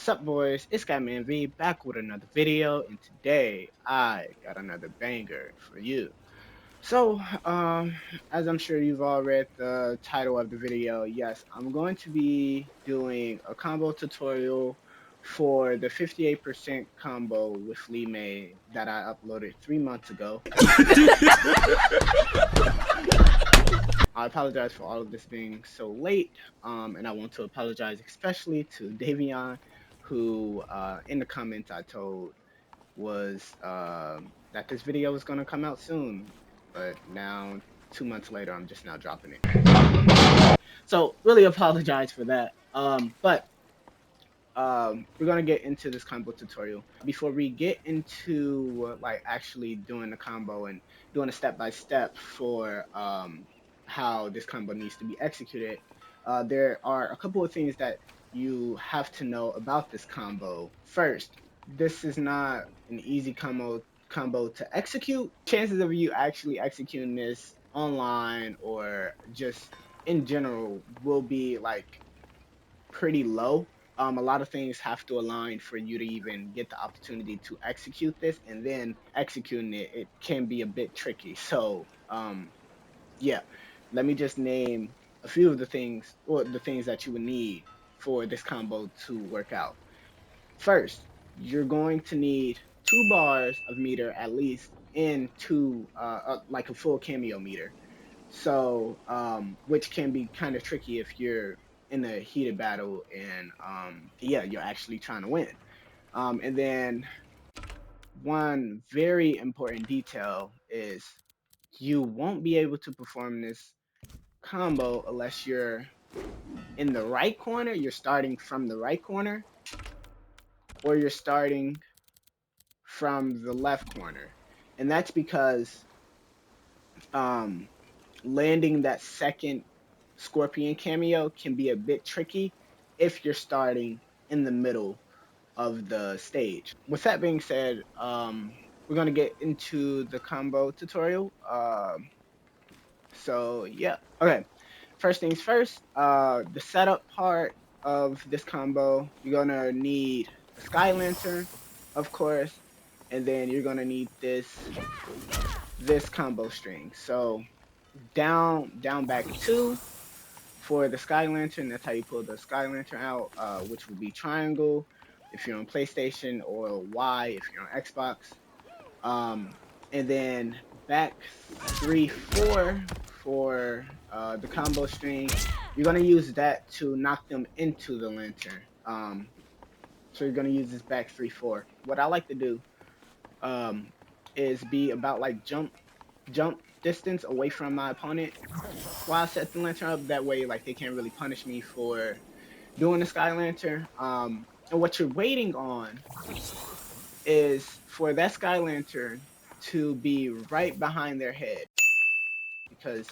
Sup boys, it's C.M.B back with another video, and today I got another banger for you. So, as I'm sure you've all read the title of the video, yes, I'm going to be doing a combo tutorial for the 58% combo with Li Mei that I uploaded 3 months ago. I apologize for all of this being so late, and I want to apologize especially to Davion, who in the comments I told was that this video was going to come out soon, but now 2 months later I'm just now dropping it. So really apologize for that. But we're gonna get into this combo tutorial. Before we get into like actually doing the combo and doing a step by step for how this combo needs to be executed, there are a couple of things that you have to know about this combo. First, this is not an easy combo to execute. Chances of you actually executing this online or just in general will be like pretty low. A lot of things have to align for you to even get the opportunity to execute this, and then executing it can be a bit tricky. So, yeah, let me just name a few of the things, or the things that you would need for this combo to work out. First, you're going to need 2 bars of meter at least, and like a full cameo meter. So, which can be kind of tricky if you're in a heated battle and yeah, you're actually trying to win. And then one very important detail is you won't be able to perform this combo unless you're in the right corner, you're starting from the right corner, or you're starting from the left corner. And that's because um landing that second Scorpion cameo can be a bit tricky if you're starting in the middle of the stage. With that being said, we're gonna get into the combo tutorial. So yeah, okay. First things first, the setup part of this combo, you're gonna need the Sky Lantern, of course, and then you're gonna need this combo string. So down back 2 for the Sky Lantern. That's how you pull the Sky Lantern out, which would be triangle if you're on PlayStation, or Y if you're on Xbox. And then back 3-4 for the combo string. You're gonna use that to knock them into the lantern. So you're gonna use this back 3-4. What I like to do is be about like jump distance away from my opponent while I set the lantern up. That way, like, they can't really punish me for doing the Sky Lantern. And what you're waiting on is for that Sky Lantern to be right behind their head, because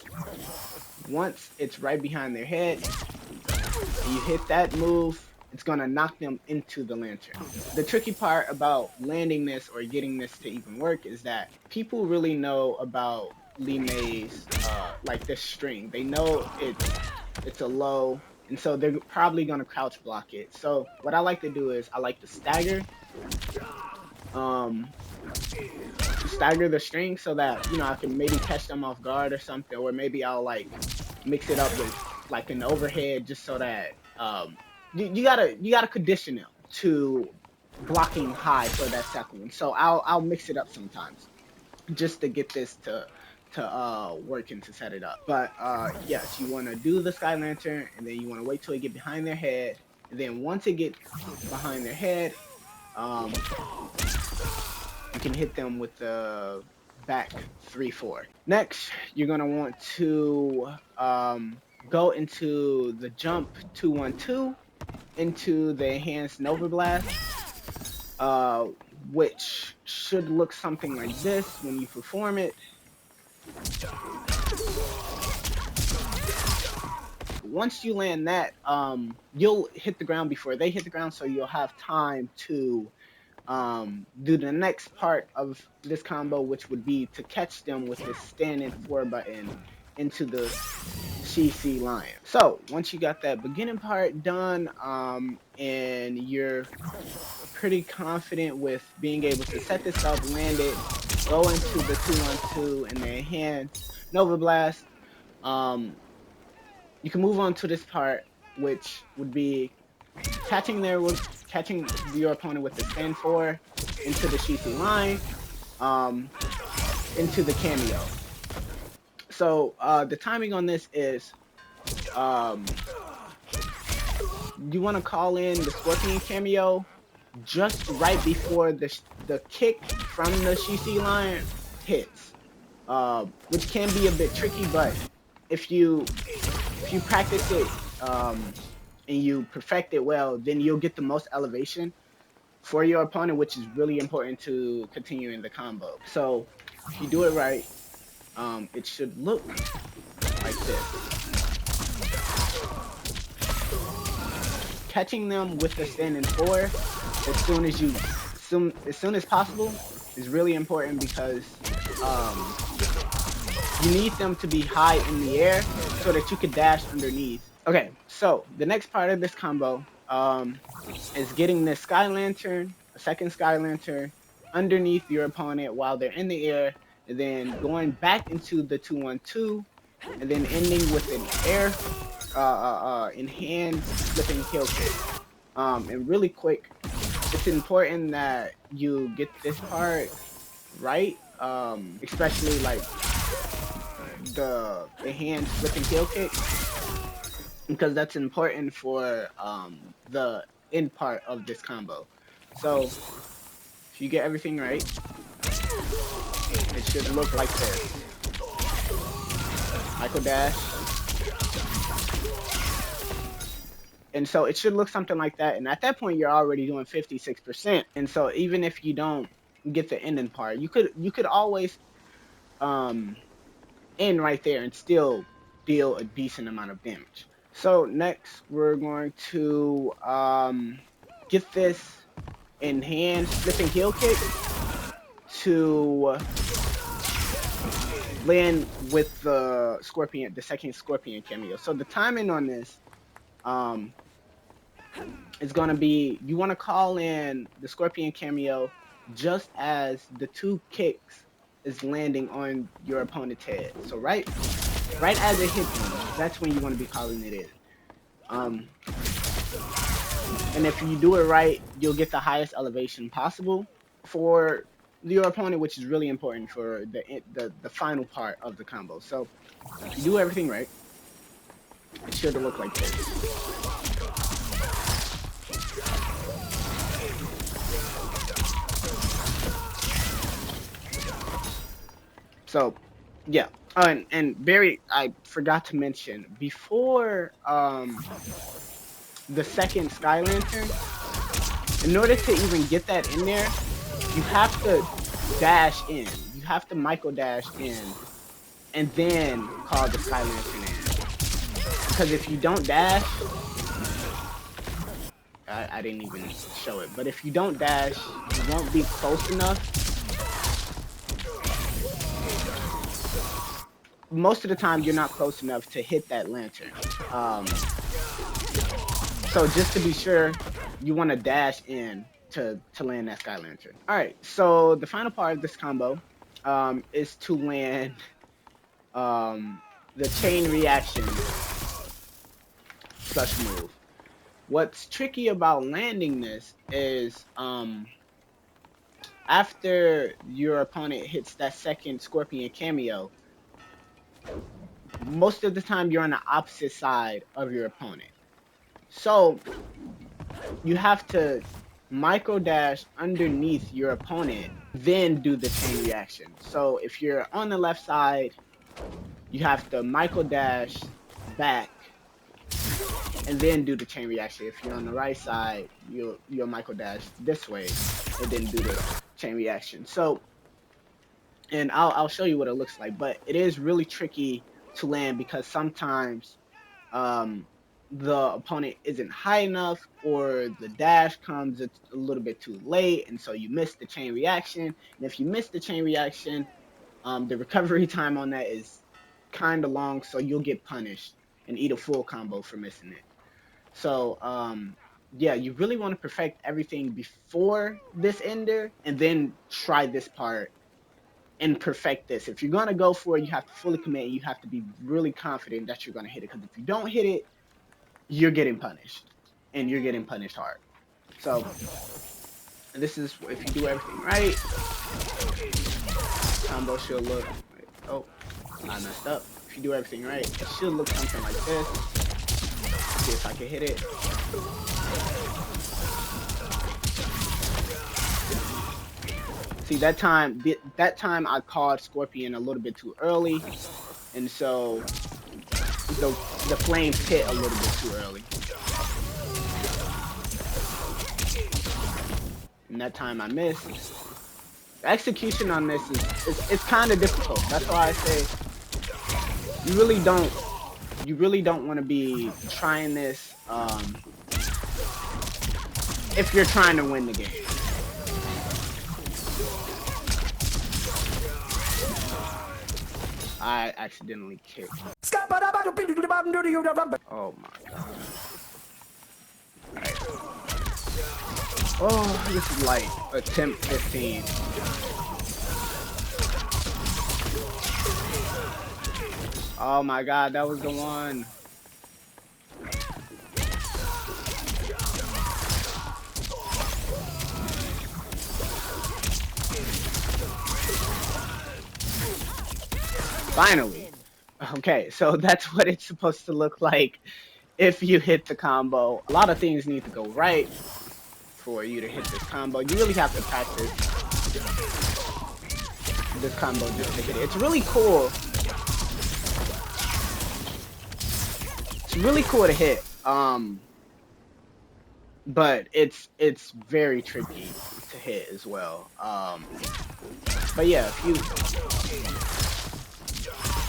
once it's right behind their head and you hit that move, it's gonna knock them into the lantern. The tricky part about landing this or getting this to even work is that people really know about Li Mei's like this string. They know it's a low, and so they're probably gonna crouch block it. So what I like to do is I like to um stagger the string so that, you know, I can maybe catch them off guard or something, or maybe I'll like mix it up with like an overhead, just so that you gotta condition them to blocking high for that second one. So I'll mix it up sometimes just to get this to work and to set it up. But yes, you want to do the Sky Lantern, and then you want to wait till it get behind their head, and then once it gets behind their head, um, you can hit them with the back 3-4. Next, you're gonna want to go into the jump 2-1-2 into the enhanced Nova Blast, which should look something like this when you perform it. Once you land that, you'll hit the ground before they hit the ground, so you'll have time to do the next part of this combo, which would be to catch them with this stand in 4 button into the CC Lion. So once you got that beginning part done, and you're pretty confident with being able to set this up, land it, go into the 2-1-2, and then hand Nova Blast. You can move on to this part, which would be catching your opponent with the stand 4 into the CC line, um, into the cameo. So the timing on this is, um, you want to call in the Scorpion cameo just right before the kick from the CC line hits, which can be a bit tricky, but if you practice it, and you perfect it well, then you'll get the most elevation for your opponent, which is really important to continuing the combo. So if you do it right, it should look like this. Catching them with the standing 4 as soon as possible is really important, because you need them to be high in the air so that you could dash underneath. Okay, so the next part of this combo, is getting this Sky Lantern, a second Sky Lantern, underneath your opponent while they're in the air, and then going back into the 2-1-2, and then ending with an air, in hand flipping heel kick. And really quick, it's important that you get this part right, especially like the hand flipping heel kick, because that's important for the end part of this combo. So if you get everything right, it should look like this. Michael Dash. And so it should look something like that. And at that point, you're already doing 56%. And so even if you don't get the ending part, you could always end right there and still deal a decent amount of damage. So next, we're going to get this in hand flipping heel kick to land with the second Scorpion cameo. So the timing on this is going to be, you want to call in the Scorpion cameo just as the 2 kicks is landing on your opponent's head. So right as it hits them, that's when you want to be calling it in. And if you do it right, you'll get the highest elevation possible for your opponent, which is really important for the final part of the combo. So if you do everything right, it should look like this. So yeah. And Barry, I forgot to mention, before the second Sky Lantern, in order to even get that in there, you have to dash in. You have to micro dash in and then call the Sky Lantern in. Because if you don't dash, I didn't even show it, but if you don't dash, you won't be close enough. Most of the time, you're not close enough to hit that lantern. So just to be sure, you want to dash in to land that Sky Lantern. All right, so the final part of this combo is to land the chain reaction such move. What's tricky about landing this is after your opponent hits that second Scorpion cameo, most of the time you're on the opposite side of your opponent. So you have to micro dash underneath your opponent, then do the chain reaction. So if you're on the left side, you have to micro dash back and then do the chain reaction. If you're on the right side, you'll micro dash this way and then do the chain reaction. So, and I'll show you what it looks like, but it is really tricky to land because sometimes the opponent isn't high enough, or the dash comes a little bit too late, and so you miss the chain reaction. And if you miss the chain reaction, the recovery time on that is kind of long, so you'll get punished and eat a full combo for missing it. So yeah, you really want to perfect everything before this ender, and then try this part and perfect this. If you're gonna go for it, you have to fully commit. You have to be really confident that you're gonna hit it. Because if you don't hit it, you're getting punished, and you're getting punished hard. So this is if you do everything right, combo should look. Wait, oh, I messed up. If you do everything right, it should look something like this. See if I can hit it. See that time I called Scorpion a little bit too early, and so the the flames hit a little bit too early. And that time I missed. The execution on this is it's kind of difficult. That's why I say you really don't want to be trying this if you're trying to win the game. I accidentally kicked. Oh my god. Alright. Oh, this is like attempt 15. Oh my god, that was the one. Finally. Okay, so that's what it's supposed to look like if you hit the combo. A lot of things need to go right for you to hit this combo. You really have to practice this combo just to hit it. It's really cool. It's really cool to hit. But it's very tricky to hit as well. But yeah, if you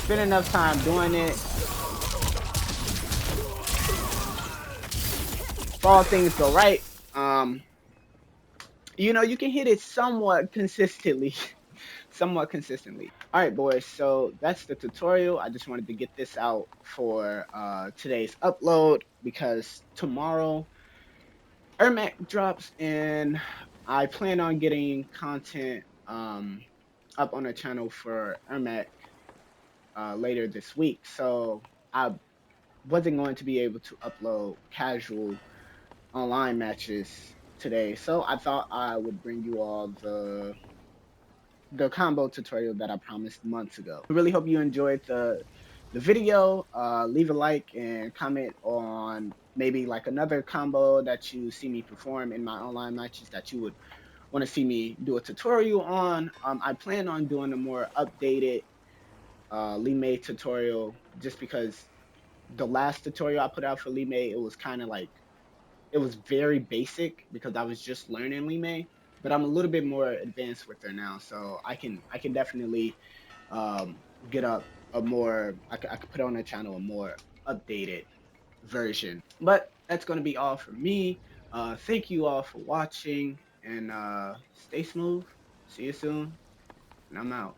spend enough time doing it, if all things go right, you know, you can hit it somewhat consistently. Somewhat consistently. All right, boys, so that's the tutorial. I just wanted to get this out for today's upload because tomorrow Ermac drops, and I plan on getting content up on the channel for Ermac later this week. So I wasn't going to be able to upload casual online matches today. So I thought I would bring you all the combo tutorial that I promised months ago. I really hope you enjoyed the video. Leave a like and comment on maybe like another combo that you see me perform in my online matches that you would want to see me do a tutorial on. I plan on doing a more updated Li Mei tutorial just because the last tutorial I put out for Li Mei, it was kind of like, it was very basic because I was just learning Li Mei, but I'm a little bit more advanced with her now, so I can definitely get up a more, I could put on the channel a more updated version. But that's gonna be all for me. Thank you all for watching, and stay smooth. See you soon, and I'm out.